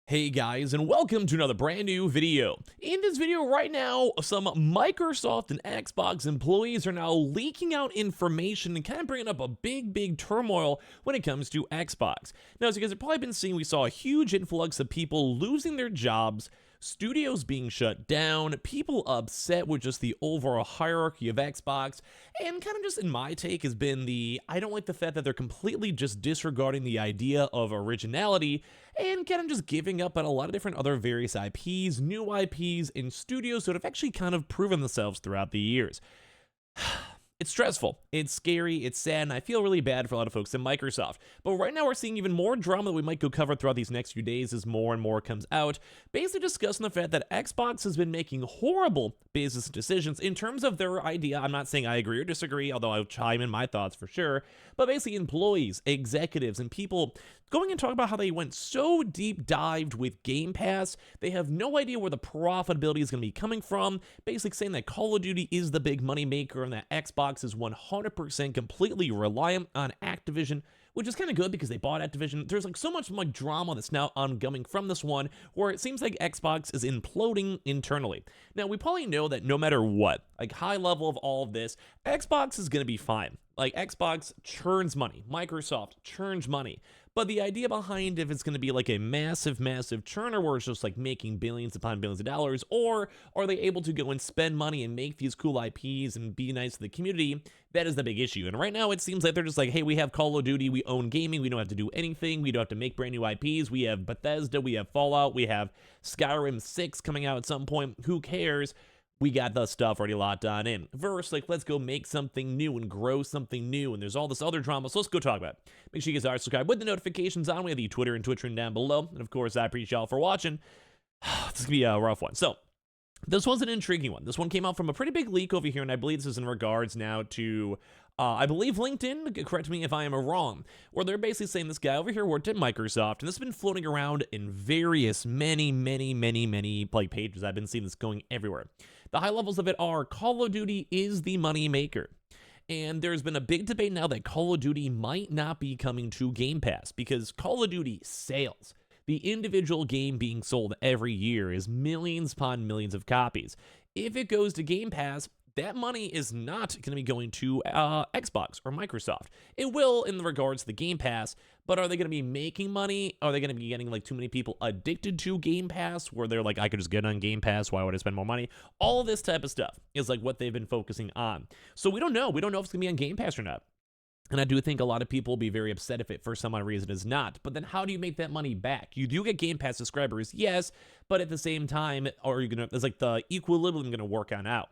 Hey guys, and welcome to another brand new video. In this video right now, some Microsoft and Xbox employees are now leaking out information and kind of bringing up a big turmoil when it comes to Xbox. Now, as you guys have probably been seeing, we saw a huge influx of people losing their jobs, studios being shut down, people upset with just the overall hierarchy of Xbox, and kind of just in my take has been I don't like the fact that they're completely just disregarding the idea of originality and kind of just giving up on a lot of different other various IPs, new IPs, and studios that have actually kind of proven themselves throughout the years. It's stressful, it's scary, it's sad, and I feel really bad for a lot of folks in Microsoft. But right now we're seeing even more drama that we might go cover throughout these next few days as more and more comes out, basically discussing the fact that Xbox has been making horrible business decisions in terms of their idea. I'm not saying I agree or disagree, although I'll chime in my thoughts for sure, but basically employees, executives, and people going and talking about how they went so deep dived with Game Pass, they have no idea where the profitability is going to be coming from, basically saying that Call of Duty is the big money maker and that Xbox is 100% completely reliant on Activision, which is kind of good because they bought Activision. There's like so much like drama that's now ongoing from this one where it seems like Xbox is imploding internally. Now, we probably know that no matter what, like high level of all of this, Xbox is going to be fine. Like Xbox churns money, Microsoft churns money. But the idea behind if it's going to be like a massive churner where it's just like making billions upon billions of dollars, or are they able to go and spend money and make these cool IPs and be nice to the community, that is the big issue. And right now it seems like they're just like, hey, we have Call of Duty, we own gaming, we don't have to do anything, we don't have to make brand new IPs, we have Bethesda, we have Fallout, we have Skyrim 6 coming out at some point, who cares? We got the stuff already locked on in. Versus, like, let's go make something new and grow something new, and there's all this other drama, so let's go talk about it. Make sure you guys are subscribed with the notifications on. We have the Twitter and Twitch down below, and of course, I appreciate y'all for watching. This is gonna be a rough one. So, this was an intriguing one. This one came out from a pretty big leak over here, and I believe this is in regards now to, I believe LinkedIn, correct me if I am wrong, where they're basically saying this guy over here worked at Microsoft, and this has been floating around in various, many like pages. I've been seeing this going everywhere. The high levels of it are Call of Duty is the money maker. And there's been a big debate now that Call of Duty might not be coming to Game Pass because Call of Duty sales. The individual game being sold every year is millions upon millions of copies. If it goes to Game Pass, that money is not going to be going to Xbox or Microsoft. It will in regards to the Game Pass, but are they going to be making money? Are they going to be getting like too many people addicted to Game Pass where they're like, I could just get on Game Pass, why would I spend more money? All of this type of stuff is like what they've been focusing on. So we don't know. We don't know if it's going to be on Game Pass or not. And I do think a lot of people will be very upset if it for some odd reason is not. But then how do you make that money back? You do get Game Pass subscribers, yes, but at the same time, are you gonna, is like the equilibrium gonna work on out?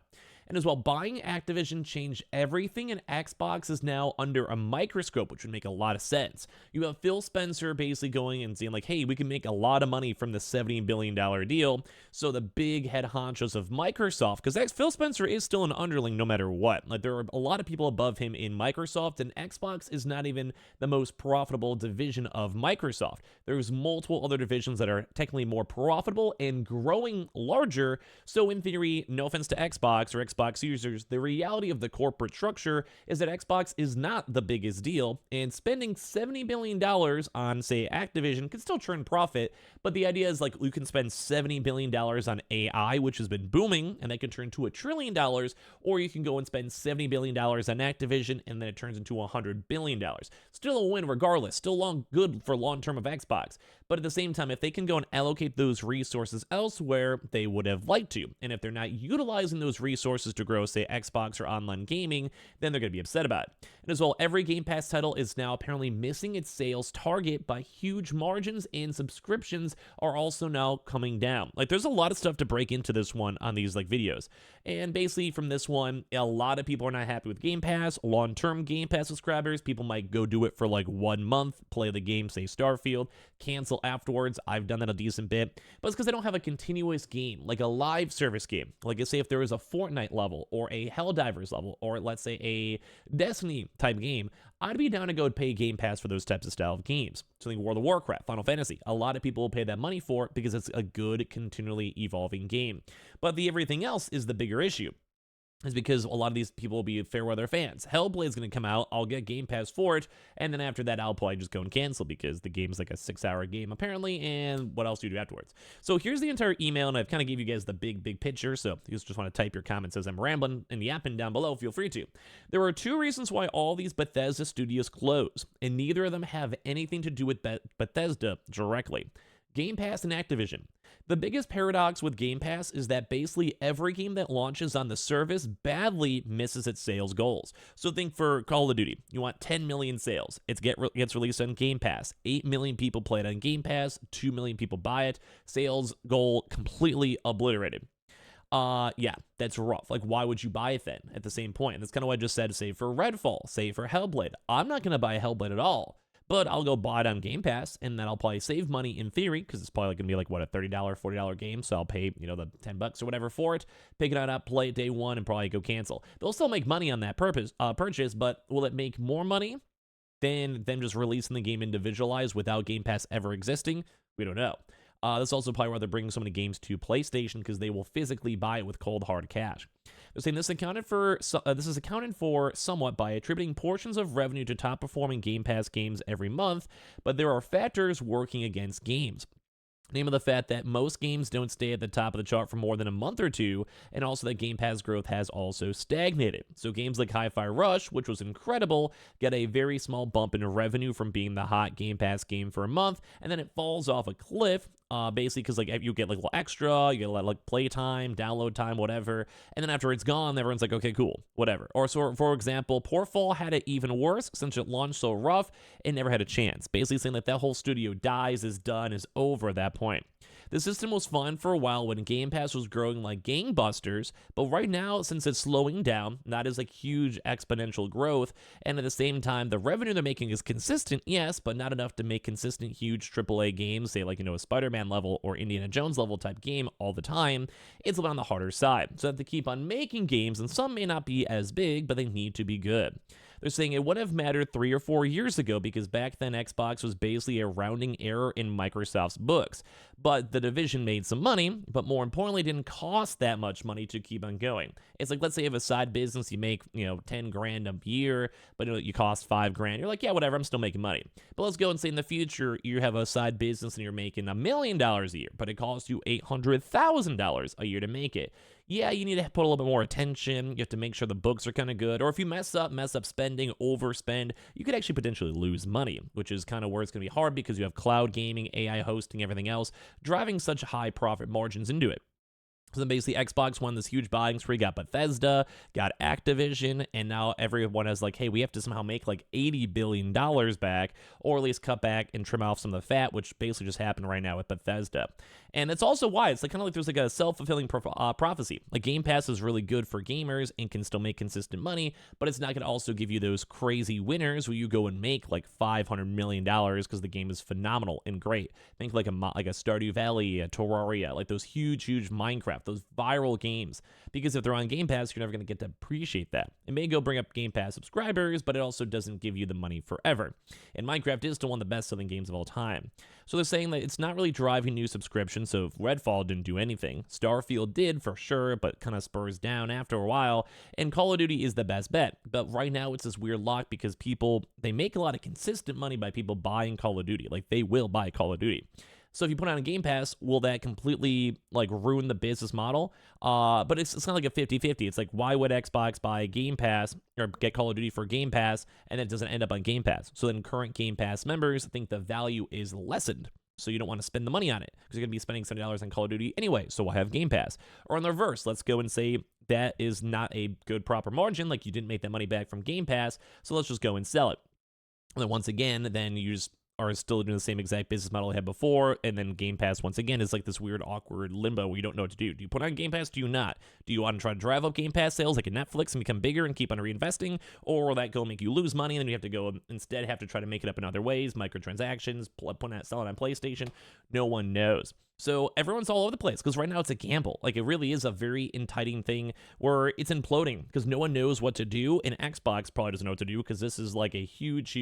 And as well, buying Activision changed everything, and Xbox is now under a microscope, which would make a lot of sense. You have Phil Spencer basically going and saying like, hey, we can make a lot of money from the $70 billion deal. So the big head honchos of Microsoft, because Phil Spencer is still an underling no matter what. Like there are a lot of people above him in Microsoft, and Xbox is not even the most profitable division of Microsoft. There's multiple other divisions that are technically more profitable and growing larger. So in theory, no offense to Xbox or Xbox users, the reality of the corporate structure is that Xbox is not the biggest deal, and spending $70 billion on, say, Activision can still churn profit, but the idea is like you can spend $70 billion on AI, which has been booming, and that can turn to $1 trillion, or you can go and spend $70 billion on Activision, and then it turns into $100 billion. Still a win regardless, still good for long term of Xbox, but at the same time, if they can go and allocate those resources elsewhere, they would have liked to, and if they're not utilizing those resources to grow, say, Xbox or online gaming, then they're going to be upset about it. And as well, every Game Pass title is now apparently missing its sales target by huge margins, and subscriptions are also now coming down. Like, there's a lot of stuff to break into this one on these, like, videos. And basically, from this one, a lot of people are not happy with Game Pass. Long-term Game Pass subscribers, people might go do it for, like, 1 month, play the game, say, Starfield, cancel afterwards. I've done that a decent bit. But it's because they don't have a continuous game, like a live service game. Like, say, if there was a Fortnite level, or a Helldivers level, or let's say a Destiny type game, I'd be down to go pay Game Pass for those types of style of games. Something World of Warcraft, Final Fantasy. A lot of people will pay that money for it because it's a good, continually evolving game. But the everything else is the bigger issue. is because a lot of these people will be fair weather fans. Hellblade is going to come out, I'll get Game Pass for it, and then after that, I'll probably just go and cancel because the game's like a 6-hour game apparently, and what else do you do afterwards? So here's the entire email, and I've kind of gave you guys the big picture, so if you just want to type your comments as I'm rambling in the app and down below, feel free to. There are 2 reasons why all these Bethesda studios close, and neither of them have anything to do with Bethesda directly. Game Pass and Activision. The biggest paradox with Game Pass is that basically every game that launches on the service badly misses its sales goals. So think for Call of Duty. You want 10 million sales. It gets released on Game Pass. 8 million people play it on Game Pass. 2 million people buy it. Sales goal completely obliterated. Yeah, that's rough. Like, why would you buy it then at the same point? And that's kind of what I just said, say for Redfall, say for Hellblade. I'm not going to buy Hellblade at all. But I'll go buy it on Game Pass, and then I'll probably save money in theory, because it's probably going to be like, what, a $30, $40 game, so I'll pay, the $10 or whatever for it, pick it up, play it day one, and probably go cancel. They'll still make money on that purchase, but will it make more money than them just releasing the game individualized without Game Pass ever existing? We don't know. That's also probably why they're bringing so many games to PlayStation, because they will physically buy it with cold hard cash. They're saying this is accounted for somewhat by attributing portions of revenue to top-performing Game Pass games every month, but there are factors working against games. Name of the fact that most games don't stay at the top of the chart for more than a month or two, and also that Game Pass growth has also stagnated. So games like Hi-Fi Rush, which was incredible, get a very small bump in revenue from being the hot Game Pass game for a month, and then it falls off a cliff, basically because like you get like a little extra, you get a lot like play time, download time, whatever, and then after it's gone, everyone's like, okay, cool, whatever. Or so, for example, Portfall had it even worse since it launched so rough, it never had a chance. Basically saying that whole studio dies, is done, is over at that point. The system was fun for a while when Game Pass was growing like gangbusters, but right now, since it's slowing down, not as like huge exponential growth, and at the same time, the revenue they're making is consistent, yes, but not enough to make consistent huge AAA games, say like, a Spider-Man level or Indiana Jones level type game all the time. It's a bit on the harder side, so they have to keep on making games, and some may not be as big, but they need to be good. They're saying it wouldn't have mattered 3 or 4 years ago because back then Xbox was basically a rounding error in Microsoft's books. But the division made some money, but more importantly, didn't cost that much money to keep on going. It's like, let's say you have a side business, you make, 10 grand a year, but you cost 5 grand. You're like, yeah, whatever, I'm still making money. But let's go and say in the future, you have a side business and you're making $1 million a year, but it costs you $800,000 a year to make it. Yeah, you need to put a little bit more attention. You have to make sure the books are kind of good. Or if you mess up spending, overspend, you could actually potentially lose money, which is kind of where it's going to be hard because you have cloud gaming, AI hosting, everything else, driving such high profit margins into it. So then basically Xbox won this huge buying spree, got Bethesda, got Activision, and now everyone is like, hey, we have to somehow make like $80 billion back, or at least cut back and trim off some of the fat, which basically just happened right now with Bethesda. And that's also why it's like kind of like there's like a self-fulfilling prophecy. Like Game Pass is really good for gamers and can still make consistent money, but it's not going to also give you those crazy winners where you go and make like $500 million because the game is phenomenal and great. Think like a Stardew Valley, a Terraria, like those huge Minecraft, those viral games, because if they're on Game Pass, you're never going to get to appreciate that. It may go bring up Game Pass subscribers, but it also doesn't give you the money forever. And Minecraft is still one of the best-selling games of all time. So they're saying that it's not really driving new subscriptions, so if Redfall didn't do anything, Starfield did for sure, but kind of spurs down after a while, and Call of Duty is the best bet. But right now, it's this weird lock because they make a lot of consistent money by people buying Call of Duty. Like, they will buy Call of Duty. So if you put it on a Game Pass, will that completely like ruin the business model? But it's kind of like a 50-50. It's like, why would Xbox buy Game Pass or get Call of Duty for Game Pass and then it doesn't end up on Game Pass? So then current Game Pass members think the value is lessened. So you don't want to spend the money on it because you're going to be spending $70 on Call of Duty anyway. So why have Game Pass? Or in the reverse, let's go and say that is not a good proper margin. Like, you didn't make that money back from Game Pass. So let's just go and sell it. And then once again, then you just are still doing the same exact business model they had before, and then Game Pass, once again, is like this weird, awkward limbo where you don't know what to do. Do you put on Game Pass? Do you not? Do you want to try to drive up Game Pass sales like a Netflix and become bigger and keep on reinvesting, or will that go make you lose money, and then you have to go instead have to try to make it up in other ways, microtransactions, selling on PlayStation? No one knows. So everyone's all over the place because right now it's a gamble. Like it really is a very enticing thing where it's imploding because no one knows what to do. And Xbox probably doesn't know what to do because this is like a huge,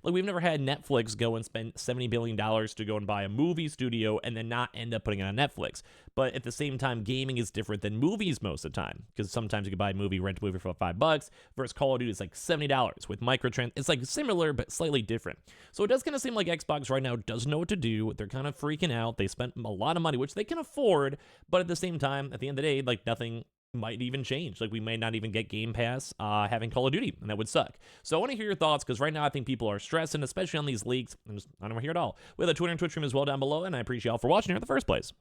like we've never had Netflix go and spend $70 billion to go and buy a movie studio and then not end up putting it on Netflix. But at the same time, gaming is different than movies most of the time because sometimes you can buy a movie, rent a movie for $5 versus Call of Duty is like $70 with microtrans. It's like similar, but slightly different. So it does kind of seem like Xbox right now doesn't know what to do. They're kind of freaking out. They spent a lot of money, which they can afford, but at the same time, at the end of the day, like nothing might even change. Like we may not even get Game Pass having Call of Duty, and that would suck. So I want to hear your thoughts because right now I think people are stressing, especially on these leaks. I don't want to hear it all. We have a Twitter and Twitch stream as well down below, and I appreciate y'all for watching here in the first place.